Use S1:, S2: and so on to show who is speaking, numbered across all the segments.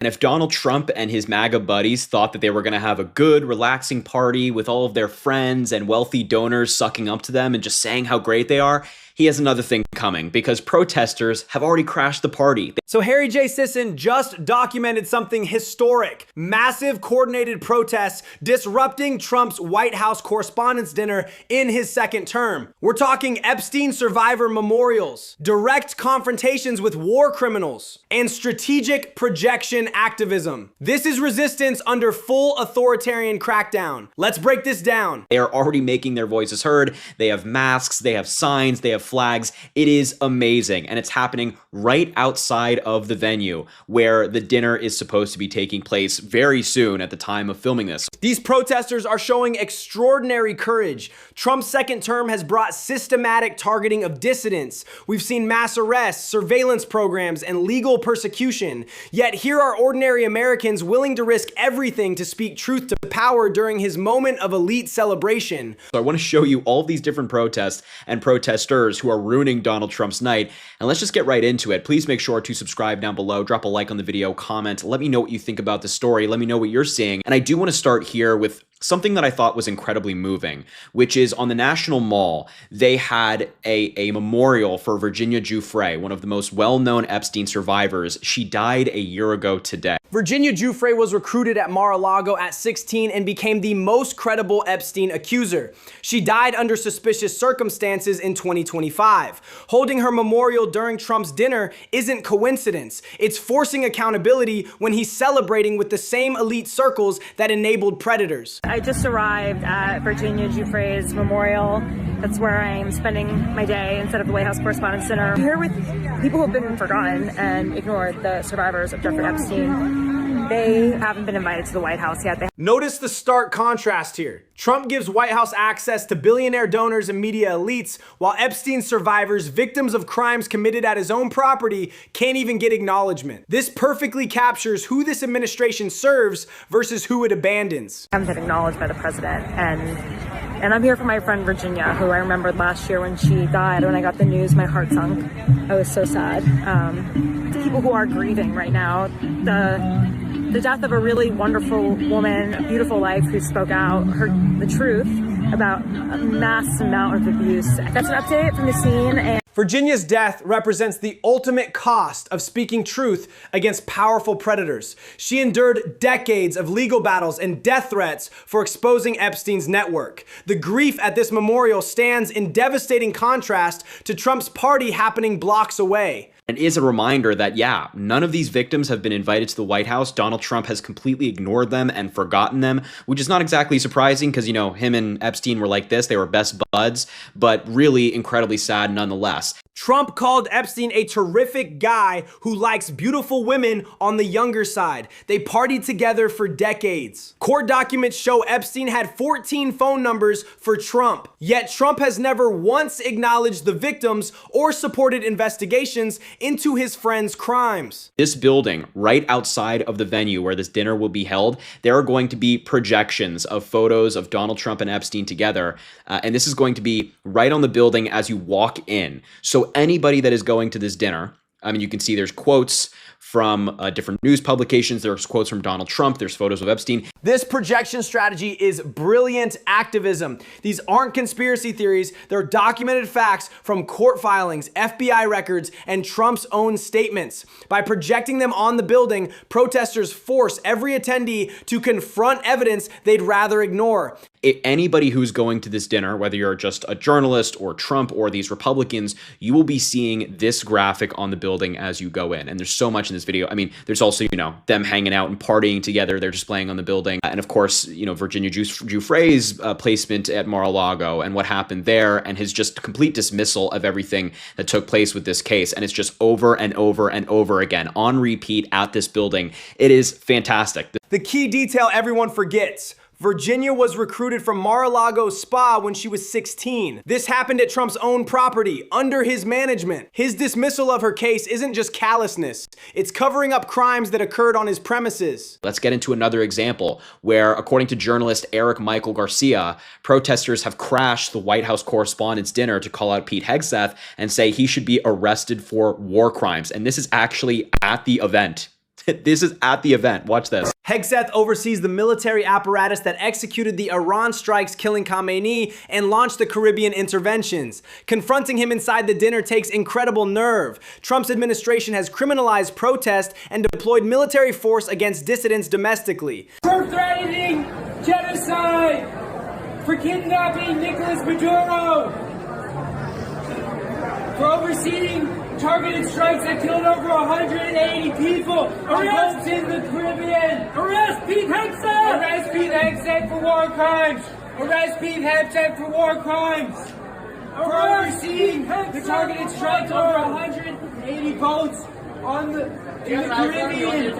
S1: And if Donald Trump and his MAGA buddies thought that they were going to have a good, relaxing party with all of their friends and wealthy donors sucking up to them and just saying how great they are, he has another thing coming, because protesters have already crashed the party.
S2: So Harry J. Sisson just documented something historic. Massive coordinated protests disrupting Trump's White House Correspondents' Dinner in his second term. We're talking Epstein survivor memorials, direct confrontations with war criminals, and strategic projection activism. This is resistance under full authoritarian crackdown. Let's break this down.
S1: They are already making their voices heard. They have masks, they have signs, they have flags. It is amazing, and it's happening right outside of the venue where the dinner is supposed to be taking place very soon at the time of filming this.
S2: These protesters are showing extraordinary courage. Trump's second term has brought systematic targeting of dissidents. We've seen mass arrests, surveillance programs, and legal persecution. Yet here are ordinary Americans willing to risk everything to speak truth to power during his moment of elite celebration.
S1: So I want to show you all these different protests and protesters who are ruining Donald Trump's night. And let's just get right into it. Please make sure to subscribe down below, drop a like on the video, comment, let me know what you think about the story, let me know what you're seeing. And I do want to start here with something that I thought was incredibly moving, which is on the National Mall, they had a memorial for Virginia Giuffre, one of the most well-known Epstein survivors. She died a year ago today.
S2: Virginia Giuffre was recruited at Mar-a-Lago at 16 and became the most credible Epstein accuser. She died under suspicious circumstances in 2025. Holding her memorial during Trump's dinner isn't coincidence. It's forcing accountability when he's celebrating with the same elite circles that enabled predators.
S3: I just arrived at Virginia Giuffre's memorial. That's where I'm spending my day instead of the White House Correspondents' Dinner. I'm here with people who have been forgotten and ignored, the survivors of Jeffrey Epstein. They haven't been invited to the White House yet.
S2: Notice the stark contrast here. Trump gives White House access to billionaire donors and media elites, while Epstein survivors, victims of crimes committed at his own property, can't even get acknowledgement. This perfectly captures who this administration serves versus who it abandons.
S3: I haven't been acknowledged by the president, and I'm here for my friend Virginia, who I remembered last year when she died. When I got the news, my heart sunk. I was so sad. People who are grieving right now, the death of a really wonderful woman, a beautiful life who spoke out, heard the truth about a mass amount of abuse. That's an update from the scene. And
S2: Virginia's death represents the ultimate cost of speaking truth against powerful predators. She endured decades of legal battles and death threats for exposing Epstein's network. The grief at this memorial stands in devastating contrast to Trump's party happening blocks away.
S1: And is a reminder that, yeah, none of these victims have been invited to the White House. Donald Trump has completely ignored them and forgotten them, which is not exactly surprising because, you know, him and Epstein were like this. They were best buds, but really incredibly sad nonetheless.
S2: Trump called Epstein a terrific guy who likes beautiful women on the younger side. They partied together for decades. Court documents show Epstein had 14 phone numbers for Trump. Yet Trump has never once acknowledged the victims or supported investigations into his friend's crimes.
S1: This building, right outside of the venue where this dinner will be held, there are going to be projections of photos of Donald Trump and Epstein together. And this is going to be right on the building as you walk in. So anybody that is going to this dinner, I mean, you can see there's quotes from different news publications. There's quotes from Donald Trump. There's photos of Epstein.
S2: This projection strategy is brilliant activism. These aren't conspiracy theories. They're documented facts from court filings, FBI records, and Trump's own statements. By projecting them on the building, protesters force every attendee to confront evidence they'd rather ignore.
S1: Anybody who's going to this dinner, whether you're just a journalist or Trump or these Republicans, you will be seeing this graphic on the building as you go in. And there's so much in this video. I mean, there's also, you know, them hanging out and partying together. They're displaying on the building. And of course, you know, Virginia Giuffre's placement at Mar-a-Lago and what happened there and his just complete dismissal of everything that took place with this case. And it's just over and over and over again on repeat at this building. It is fantastic.
S2: The key detail everyone forgets: Virginia was recruited from Mar-a-Lago Spa when she was 16. This happened at Trump's own property, under his management. His dismissal of her case isn't just callousness. It's covering up crimes that occurred on his premises.
S1: Let's get into another example where, according to journalist Eric Michael Garcia, protesters have crashed the White House Correspondents' Dinner to call out Pete Hegseth and say he should be arrested for war crimes. And this is actually at the event. This is at the event. Watch this.
S2: Hegseth oversees the military apparatus that executed the Iran strikes killing Khamenei and launched the Caribbean interventions. Confronting him inside the dinner takes incredible nerve. Trump's administration has criminalized protest and deployed military force against dissidents domestically.
S4: For threatening genocide, for kidnapping Nicolas Maduro, for overseeing targeted strikes that killed over 180 people. Arrest in the Caribbean. Arrest Pete Hegseth. Arrest Pete Hegseth for war crimes. Arrest Pete Hegseth for war crimes. For overseeing the targeted strikes over 180 boats in the Caribbean.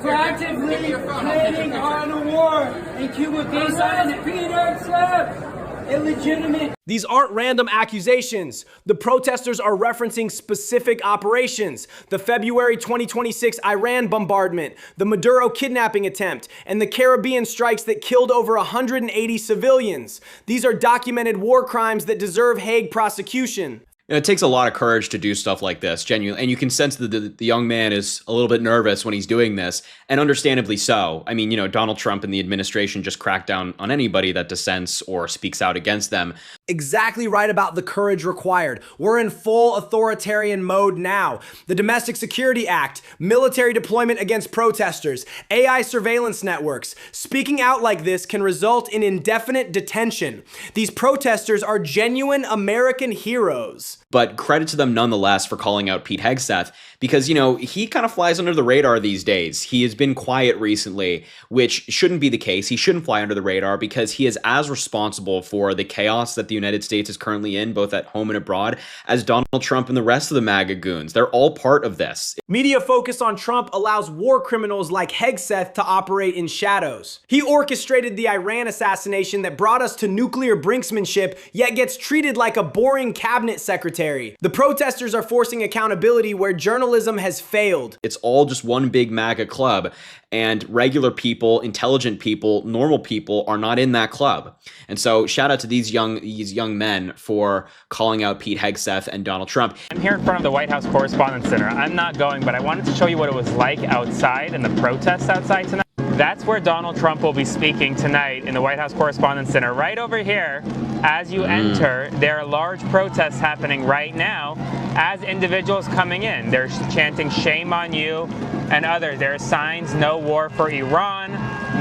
S4: For actively planning on a war in Cuba based on Pete Hegseth. Illegitimate.
S2: These aren't random accusations. The protesters are referencing specific operations. The February 2026 Iran bombardment, the Maduro kidnapping attempt, and the Caribbean strikes that killed over 180 civilians. These are documented war crimes that deserve Hague prosecution.
S1: It takes a lot of courage to do stuff like this, genuinely. And you can sense that the young man is a little bit nervous when he's doing this, and understandably so. I mean, Donald Trump and the administration just crack down on anybody that dissents or speaks out against them.
S2: Exactly right about the courage required. We're in full authoritarian mode now. The Domestic Security Act, military deployment against protesters, AI surveillance networks. Speaking out like this can result in indefinite detention. These protesters are genuine American heroes.
S1: But credit to them nonetheless for calling out Pete Hegseth, because, he kind of flies under the radar these days. He has been quiet recently, which shouldn't be the case. He shouldn't fly under the radar because he is as responsible for the chaos that the United States is currently in, both at home and abroad, as Donald Trump and the rest of the MAGA goons. They're all part of this.
S2: Media focus on Trump allows war criminals like Hegseth to operate in shadows. He orchestrated the Iran assassination that brought us to nuclear brinksmanship, yet gets treated like a boring cabinet secretary. The protesters are forcing accountability where journalism has failed.
S1: It's all just one big MAGA club, and regular people, intelligent people, normal people are not in that club. And so shout out to these young men for calling out Pete Hegseth and Donald Trump.
S5: I'm here in front of the White House Correspondents' Center. I'm not going, but I wanted to show you what it was like outside and the protests outside tonight. That's where Donald Trump will be speaking tonight in the White House Correspondents' Center. Right over here, as you enter, there are large protests happening right now as individuals coming in. They're chanting "Shame on you" and others. There are signs, "No war for Iran,"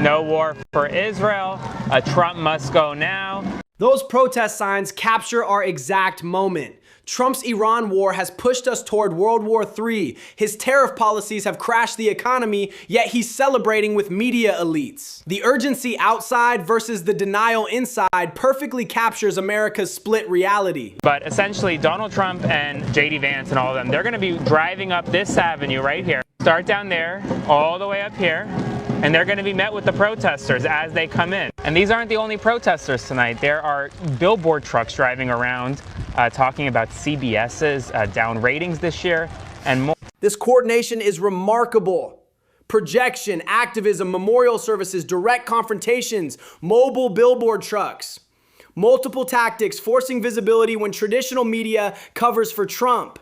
S5: "No war for Israel," "Trump must go now."
S2: Those protest signs capture our exact moment. Trump's Iran war has pushed us toward World War III. His tariff policies have crashed the economy, yet he's celebrating with media elites. The urgency outside versus the denial inside perfectly captures America's split reality.
S5: But essentially, Donald Trump and J.D. Vance and all of them, they're going to be driving up this avenue right here. Start down there, all the way up here, and they're going to be met with the protesters as they come in. And these aren't the only protesters tonight. There are billboard trucks driving around talking about CBS's down ratings this year and more.
S2: This coordination is remarkable. Projection, activism, memorial services, direct confrontations, mobile billboard trucks. Multiple tactics forcing visibility when traditional media covers for Trump.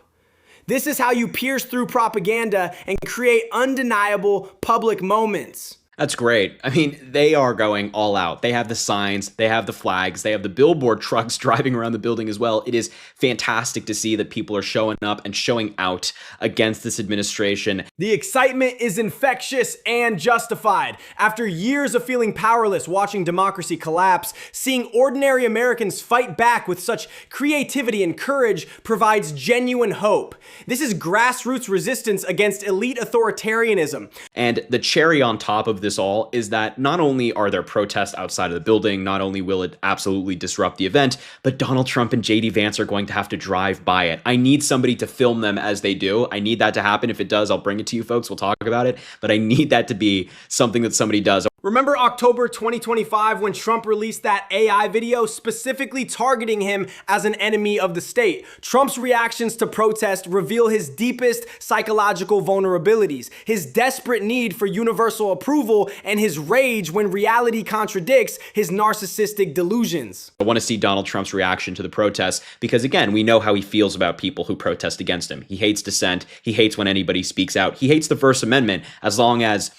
S2: This is how you pierce through propaganda and create undeniable public moments.
S1: That's great. I mean, they are going all out. They have the signs, they have the flags, they have the billboard trucks driving around the building as well. It is fantastic to see that people are showing up and showing out against this administration.
S2: The excitement is infectious and justified. After years of feeling powerless watching democracy collapse, seeing ordinary Americans fight back with such creativity and courage provides genuine hope. This is grassroots resistance against elite authoritarianism.
S1: And the cherry on top of this all is that not only are there protests outside of the building, not only will it absolutely disrupt the event, but Donald Trump and J.D. Vance are going to have to drive by it. I need somebody to film them as they do. I need that to happen. If it does, I'll bring it to you folks. We'll talk about it. But I need that to be something that somebody does.
S2: Remember October 2025 when Trump released that AI video specifically targeting him as an enemy of the state? Trump's reactions to protest reveal his deepest psychological vulnerabilities, his desperate need for universal approval, and his rage when reality contradicts his narcissistic delusions.
S1: I want to see Donald Trump's reaction to the protests because, again, we know how he feels about people who protest against him. He hates dissent. He hates when anybody speaks out. He hates the First Amendment as long as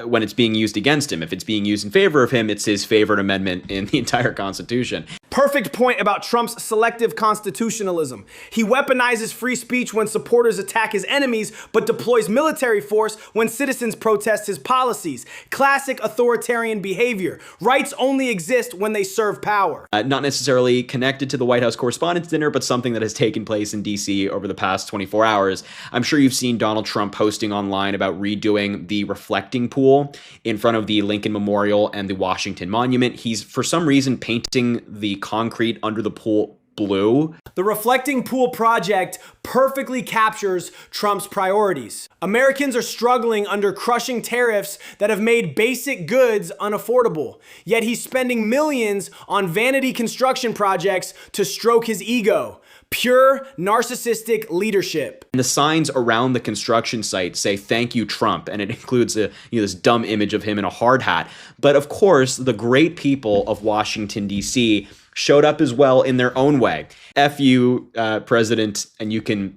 S1: when it's being used against him. If it's being used in favor of him, it's his favorite amendment in the entire Constitution.
S2: Perfect point about Trump's selective constitutionalism. He weaponizes free speech when supporters attack his enemies, but deploys military force when citizens protest his policies. Classic authoritarian behavior. Rights only exist when they serve power.
S1: Not necessarily connected to the White House Correspondents' Dinner, but something that has taken place in D.C. over the past 24 hours. I'm sure you've seen Donald Trump posting online about redoing the reflecting pool in front of the Lincoln Memorial and the Washington Monument. He's, for some reason, painting the concrete under the pool blue.
S2: The Reflecting Pool project perfectly captures Trump's priorities. Americans are struggling under crushing tariffs that have made basic goods unaffordable. Yet he's spending millions on vanity construction projects to stroke his ego. Pure narcissistic leadership.
S1: And the signs around the construction site say "Thank you, Trump," and it includes this dumb image of him in a hard hat. But of course, the great people of Washington, D.C. showed up as well in their own way. F you, President, and you can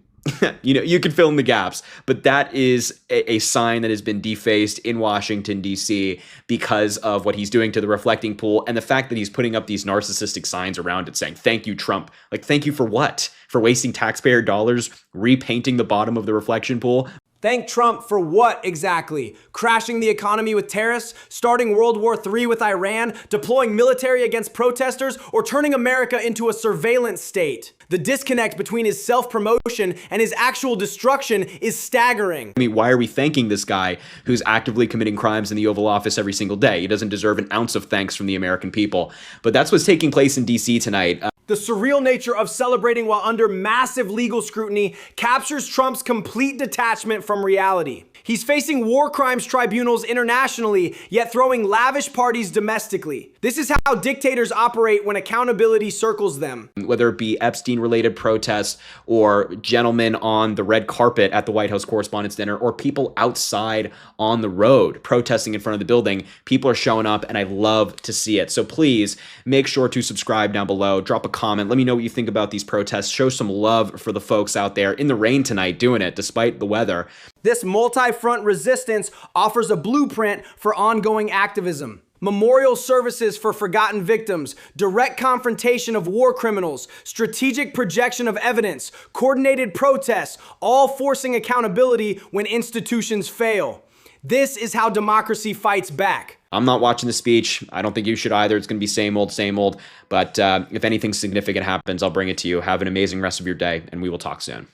S1: you can fill in the gaps, but that is a sign that has been defaced in Washington, D.C. because of what he's doing to the reflecting pool and the fact that he's putting up these narcissistic signs around it saying, "Thank you, Trump." Like, thank you for what? For wasting taxpayer dollars repainting the bottom of the reflection pool?
S2: Thank Trump for what exactly? Crashing the economy with tariffs, starting World War III with Iran, deploying military against protesters, or turning America into a surveillance state? The disconnect between his self-promotion and his actual destruction is staggering.
S1: I mean, why are we thanking this guy who's actively committing crimes in the Oval Office every single day? He doesn't deserve an ounce of thanks from the American people. But that's what's taking place in D.C. tonight.
S2: The surreal nature of celebrating while under massive legal scrutiny captures Trump's complete detachment from reality. He's facing war crimes tribunals internationally, yet throwing lavish parties domestically. This is how dictators operate when accountability circles them.
S1: Whether it be Epstein-related protests or gentlemen on the red carpet at the White House Correspondents' Dinner or people outside on the road protesting in front of the building, people are showing up and I love to see it. So please make sure to subscribe down below, drop a comment, let me know what you think about these protests, show some love for the folks out there in the rain tonight doing it despite the weather.
S2: This multi-front resistance offers a blueprint for ongoing activism. Memorial services for forgotten victims, direct confrontation of war criminals, strategic projection of evidence, coordinated protests, all forcing accountability when institutions fail. This is how democracy fights back.
S1: I'm not watching the speech. I don't think you should either. It's going to be same old, same old. But if anything significant happens, I'll bring it to you. Have an amazing rest of your day, and we will talk soon.